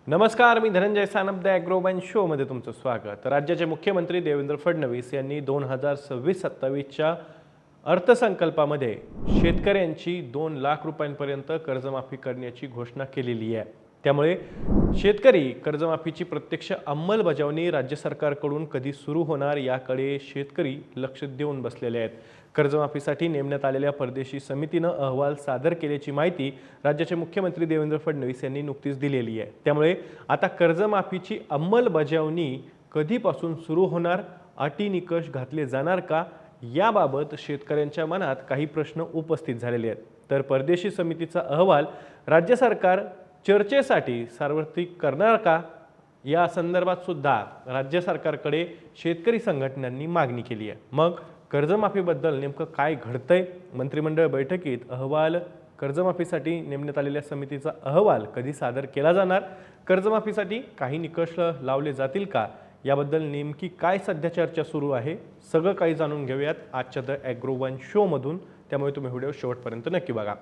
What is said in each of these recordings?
नमस्कार, मी धनंजय सानप द ॲग्रोमॅन शोमध्ये तुमचं स्वागत। राज्याचे मुख्यमंत्री देवेंद्र फडणवीस यांनी 2026-27च्या अर्थसंकल्पामध्ये शेतकऱ्यांची 2 लाख रुपयांपर्यंत कर्जमाफी करण्याची घोषणा केलेली आहे। त्यामुळे शेतकरी कर्जमाफीची प्रत्यक्ष अंमलबजावणी राज्य सरकारकडून कधी सुरू होणार याकडे शेतकरी लक्ष देऊन बसलेले आहेत। कर्जमाफीसाठी नेमण्यात आलेल्या परदेशी समितीने अहवाल सादर केल्याची माहिती राज्याचे मुख्यमंत्री देवेंद्र फडणवीस यांनी नुकतीच दिलेली आहे। त्यामुळे आता कर्जमाफीची अंमलबजावणी कधीपासून सुरू होणार, अटी निकष घातले जाणार का, याबाबत शेतकऱ्यांच्या मनात काही प्रश्न उपस्थित झालेले आहेत। तर परदेशी समितीचा अहवाल राज्य सरकार चर्चेसाठी सार्वत्रिक करणार का, या संदर्भात सुद्धा राज्य सरकारकडे शेतकरी संघटनांनी मागणी केली आहे। मग कर्जमाफीबद्दल नेमकं काय घडतंय, मंत्रिमंडळ बैठकीत कर्जमाफीसाठी नेमण्यात आलेल्या समितीचा अहवाल कधी सादर केला जाणार, कर्जमाफीसाठी काही निकष लावले जातील का, याबद्दल नेमकी काय सध्या चर्चा सुरू आहे, सगळं काही जाणून घेऊयात आजच्या द ॲग्रोवन शोमधून। त्यामुळे तुम्ही व्हिडिओ शेवटपर्यंत नक्की बघा।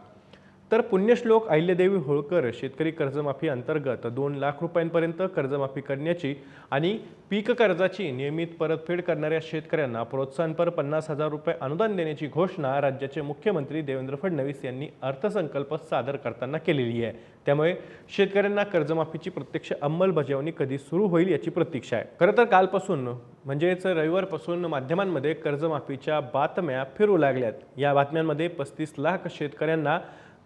तर पुण्यश्लोक अहिल्यादेवी होळकर शेतकरी कर्जमाफी अंतर्गत 2 लाख रुपयांपर्यंत कर्जमाफी करण्याची आणि पीक कर्जाची नियमित परतफेड करणाऱ्या शेतकऱ्यांना प्रोत्साहनपर 50,000 रुपये अनुदान देण्याची घोषणा राज्याचे मुख्यमंत्री देवेंद्र फडणवीस यांनी अर्थसंकल्प सादर करताना केलेली आहे। त्यामुळे शेतकऱ्यांना कर्जमाफीची प्रत्यक्ष अंमलबजावणी कधी सुरू होईल याची प्रतीक्षा आहे। खरं तर कालपासून म्हणजेच रविवारपासून माध्यमांमध्ये कर्जमाफीच्या बातम्या फिरू लागल्यात। या बातम्यांमध्ये 35 लाख शेतकऱ्यांना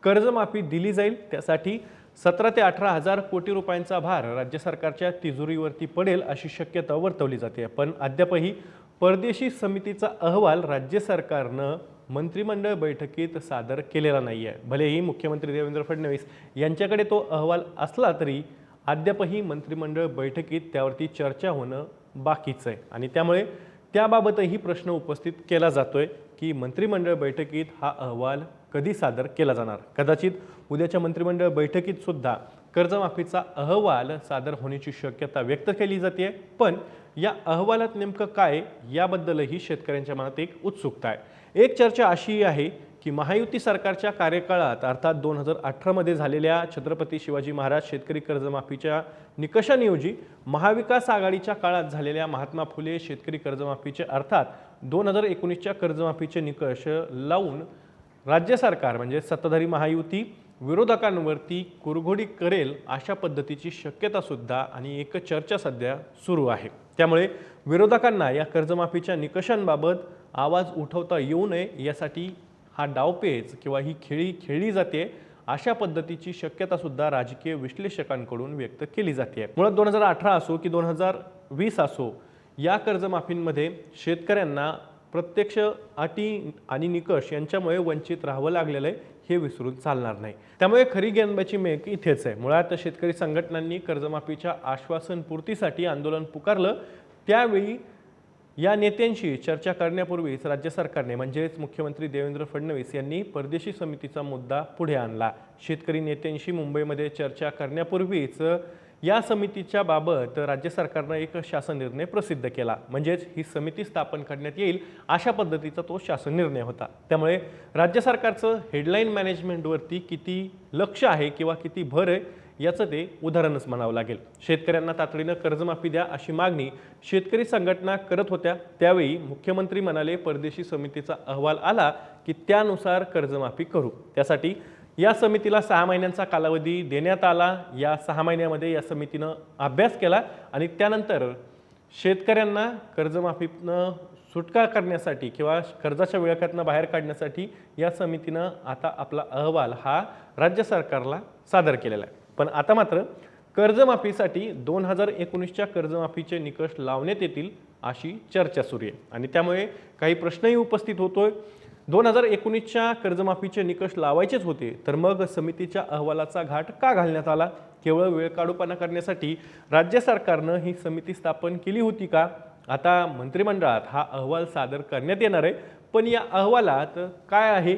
कर्जमाफी दिली जाईल, त्यासाठी 17 ते 18 हजार कोटी रुपयांचा भार राज्य सरकारच्या तिजोरीवरती पडेल अशी शक्यता वर्तवली जाते। पण अद्यापही परदेशी समितीचा अहवाल राज्य सरकारनं मंत्रिमंडळ बैठकीत सादर केलेला नाही आहे। भलेही मुख्यमंत्री देवेंद्र फडणवीस यांच्याकडे तो अहवाल असला तरी अद्यापही मंत्रिमंडळ बैठकीत त्यावरती चर्चा होणं बाकीच आहे आणि त्यामुळे त्याबाबतही प्रश्न उपस्थित केला जातोय की मंत्रिमंडळ बैठकीत हा अहवाल कधी सादर केला जाणार। कदाचित उद्याच्या मंत्रिमंडळ बैठकीत सुद्धा कर्जमाफीचा अहवाल सादर होण्याची शक्यता व्यक्त केली जाते। पण या अहवालात नेमकं काय याबद्दलही शेतकऱ्यांच्या मनात एक उत्सुकता आहे। एक चर्चा अशी आहे की महायुती सरकारच्या कार्यकाळात अर्थात 2018 मध्ये झालेल्या छत्रपती शिवाजी महाराज शेतकरी कर्जमाफीच्या निकषांऐवजी महाविकास आघाडीच्या काळात झालेल्या महात्मा फुले शेतकरी कर्जमाफीचे अर्थात 2019च्या कर्जमाफीचे निकष लावून राज्य सरकार म्हणजे सत्ताधारी महायुती विरोधकांवरती कुरघोडी करेल अशा पद्धतीची शक्यता सुद्धा आणि एक चर्चा सध्या सुरू आहे। त्यामुळे विरोधकांना या कर्जमाफीच्या निकषांबाबत आवाज उठवता येऊ नये यासाठी हा डावपेच किंवा ही खेळी खेळली जाते अशा पद्धतीची शक्यता सुद्धा राजकीय विश्लेषकांकडून व्यक्त केली जाते। मुळात 2018 असो की 2020 असो, या कर्जमाफींमध्ये शेतकऱ्यांना प्रत्यक्ष अटी आणि निकष यांच्यामुळे वंचित राहावं लागलेलं आहे, हे विसरून चालणार नाही। त्यामुळे खरी गेंदबाजी मेक इथेच आहे। मुळात शेतकरी संघटनांनी कर्जमाफीच्या आश्वासन पूर्तीसाठी आंदोलन पुकारलं, त्यावेळी या नेत्यांशी चर्चा करण्यापूर्वीच राज्य सरकारने म्हणजेच मुख्यमंत्री देवेंद्र फडणवीस यांनी परदेशी समितीचा मुद्दा पुढे आणला। शेतकरी नेत्यांशी मुंबईमध्ये चर्चा करण्यापूर्वीच या समितीच्या बाबत राज्य सरकारने एक शासन निर्णय प्रसिद्ध केला, म्हणजेच ही समिती स्थापन करण्यात येईल अशा पद्धतीचा तो शासन निर्णय होता। त्यामुळे राज्य सरकारचं हेडलाईन मॅनेजमेंटवरती किती लक्ष आहे किंवा किती भर आहे याचं ते उदाहरणच म्हणावं लागेल। शेतकऱ्यांना तातडीनं कर्जमाफी द्या अशी मागणी शेतकरी संघटना करत होत्या। त्यावेळी मुख्यमंत्री म्हणाले परदेशी समितीचा अहवाल आला की त्यानुसार कर्जमाफी करू। त्यासाठी या समितीला 6 महिन्यांचा कालावधी देण्यात आला। या 6 महिन्यामध्ये या समितीनं अभ्यास केला आणि त्यानंतर शेतकऱ्यांना कर्जमाफीतनं सुटका करण्यासाठी किंवा कर्जाच्या विळख्यातनं बाहेर काढण्यासाठी या समितीनं आता आपला अहवाल हा राज्य सरकारला सादर केलेला आहे। पण आता मात्र कर्जमाफीसाठी 2019च्या कर्जमाफीचे निकष लावण्यात येतील अशी चर्चा सुरू आहे आणि त्यामुळे काही प्रश्नही उपस्थित होतोय। 2019च्या कर्जमाफीचे निकष लावायचेच होते तर मग समितीच्या अहवालाचा घाट का घालण्यात आला? केवळ वेळकाढूपणा करण्यासाठी राज्य सरकारनं ही समिती स्थापन केली होती का? आता मंत्रिमंडळात हा अहवाल सादर करण्यात येणार आहे, पण या अहवालात काय आहे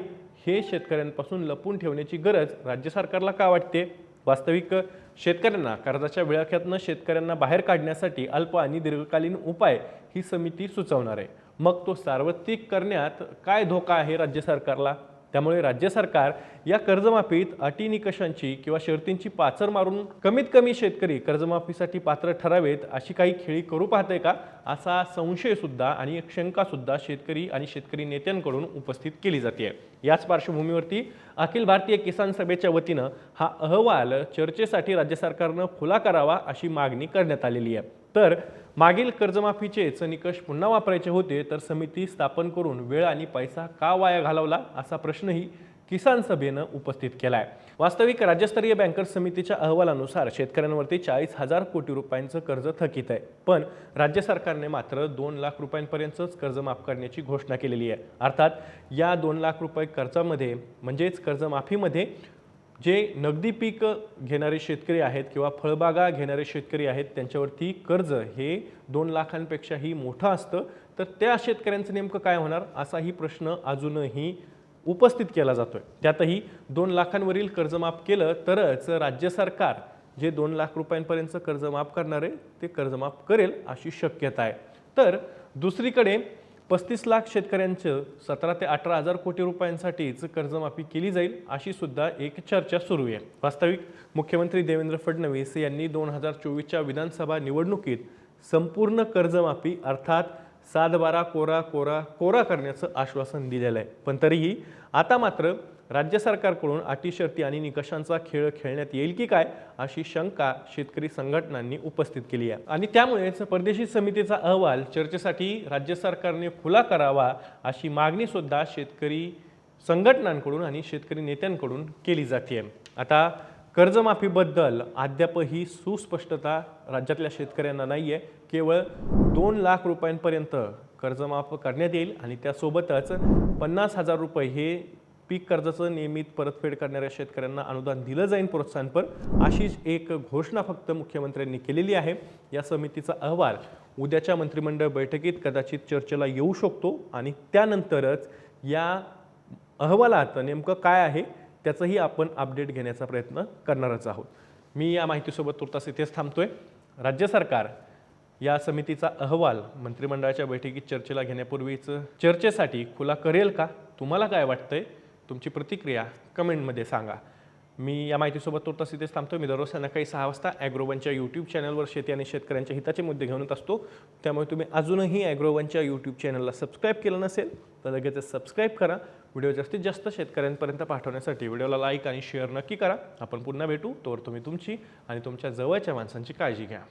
हे शेतकऱ्यांपासून लपून ठेवण्याची गरज राज्य सरकारला का वाटते? वास्तविक शेतकऱ्यांना कर्जाच्या विळख्यातनं शेतकऱ्यांना बाहेर काढण्यासाठी अल्प आणि दीर्घकालीन उपाय ही समिती सुचवणार आहे। मग तो सार्वत्रिक करण्यात काय धोका आहे राज्य सरकारला? त्यामुळे राज्य सरकार या कर्जमाफीत अटी निकषांची किंवा शर्तींची पाचर मारून कमीत कमी शेतकरी कर्जमाफीसाठी पात्र ठरावेत अशी काही खेळी करू पाहते का, असा संशय सुद्धा आणि एक शंका सुद्धा शेतकरी आणि शेतकरी नेत्यांकडून उपस्थित केली जाते। याच पार्श्वभूमीवरती अखिल भारतीय किसान सभेच्या वतीनं हा अहवाल चर्चेसाठी राज्य सरकारनं खुला करावा अशी मागणी करण्यात आलेली आहे। तर मागील कर्जमाफीचेच निकष पुन्हा वापरायचे होते तर समिती स्थापन करून वेळ आणि पैसा का वाया घालवला असा प्रश्नही किसान सभेनं उपस्थित केला आहे। वास्तविक राज्यस्तरीय बँकर्स समितीच्या अहवालानुसार शेतकऱ्यांवरती 40,000 कोटी रुपयांचं कर्ज थकीत आहे, पण राज्य सरकारने मात्र 2 लाख रुपयांपर्यंतच कर्ज माफ करण्याची घोषणा केलेली आहे। अर्थात या 2 लाख रुपये कर्जामध्ये म्हणजेच कर्जमाफीमध्ये जे नगदी पीक घेणारे शेतकरी आहेत किंवा फळबागा घेणारे शेतकरी आहेत त्यांच्यावरती कर्ज हे 2 लाखांपेक्षाही मोठं असतं, तर त्या शेतकऱ्यांचं नेमकं काय होणार असाही प्रश्न अजूनही उपस्थित केला जातोय। त्यातही 2 लाखांवरील कर्ज माफ केलं तरच राज्य सरकार जे 2 लाख रुपयांपर्यंतचं कर्ज माफ करणार आहे ते कर्ज माफ करेल अशी शक्यता आहे। तर दुसरीकडे 35 लाख शेतकऱ्यांचं 17 ते 18 हजार कोटी रुपयांसाठीच कर्जमाफी केली जाईल अशी सुद्धा एक चर्चा सुरू आहे। वास्तविक मुख्यमंत्री देवेंद्र फडणवीस यांनी 2024च्या विधानसभा निवडणुकीत संपूर्ण कर्जमाफी अर्थात 7/12 कोरा कोरा कोरा करण्याचं आश्वासन दिलेलं आहे, पण तरीही आता मात्र राज्य सरकारकडून अटी शर्ती आणि निकषांचा खेळ खेळण्यात येईल की काय अशी शंका शेतकरी संघटनांनी उपस्थित केली आहे। आणि त्यामुळेच परदेशी समितीचा अहवाल चर्चेसाठी राज्य सरकारने खुला करावा अशी मागणी सुद्धा शेतकरी संघटनांकडून आणि शेतकरी नेत्यांकडून केली जाते। आता कर्जमाफीबद्दल अद्यापही सुस्पष्टता राज्यातल्या शेतकऱ्यांना नाही आहे। केवळ 2 लाख रुपयांपर्यंत कर्जमाफ करण्यात येईल आणि त्यासोबतच 50,000 रुपये हे पीक कर्जाचं नियमित परतफेड करणाऱ्या शेतकऱ्यांना अनुदान दिलं जाईल प्रोत्साहनपर, अशीच एक घोषणा फक्त मुख्यमंत्र्यांनी केलेली आहे। या समितीचा अहवाल उद्याच्या मंत्रिमंडळ बैठकीत कदाचित चर्चेला येऊ शकतो आणि त्यानंतरच या अहवालात नेमकं काय आहे त्याचंही आपण अपडेट घेण्याचा प्रयत्न करणारच आहोत। मी या माहितीसोबत तुर्तास इथेच थांबतोय। राज्य सरकार या समितीचा अहवाल मंत्रिमंडळाच्या बैठकीत चर्चेला घेण्यापूर्वीच चर्चेसाठी खुला करेल का? तुम्हाला काय वाटतंय? तुमची प्रतिक्रिया कमेंटमध्ये सांगा। मी या माहितीसोबत तुर्तास इथेच थांबतोय। मी दररोज संध्याकाळी 6 वाजता ॲग्रोवनच्या यूट्यूब चॅनलवर शेती आणि शेतकऱ्यांच्या हिताचे मुद्दे घेऊन येत असतो, त्यामुळे तुम्ही अजूनही ॲग्रोवनच्या यूट्यूब चॅनलला सबस्क्राईब केलं नसेल तर लगेच सबस्क्राईब करा। व्हिडिओ जास्तीत जास्त शेतकऱ्यांपर्यंत पाठवण्यासाठी व्हिडिओला लाईक आणि शेअर नक्की करा। आपण पुन्हा भेटू, तोवर तुम्ही तुमची आणि तुमच्या जवळच्या माणसांची काळजी घ्या।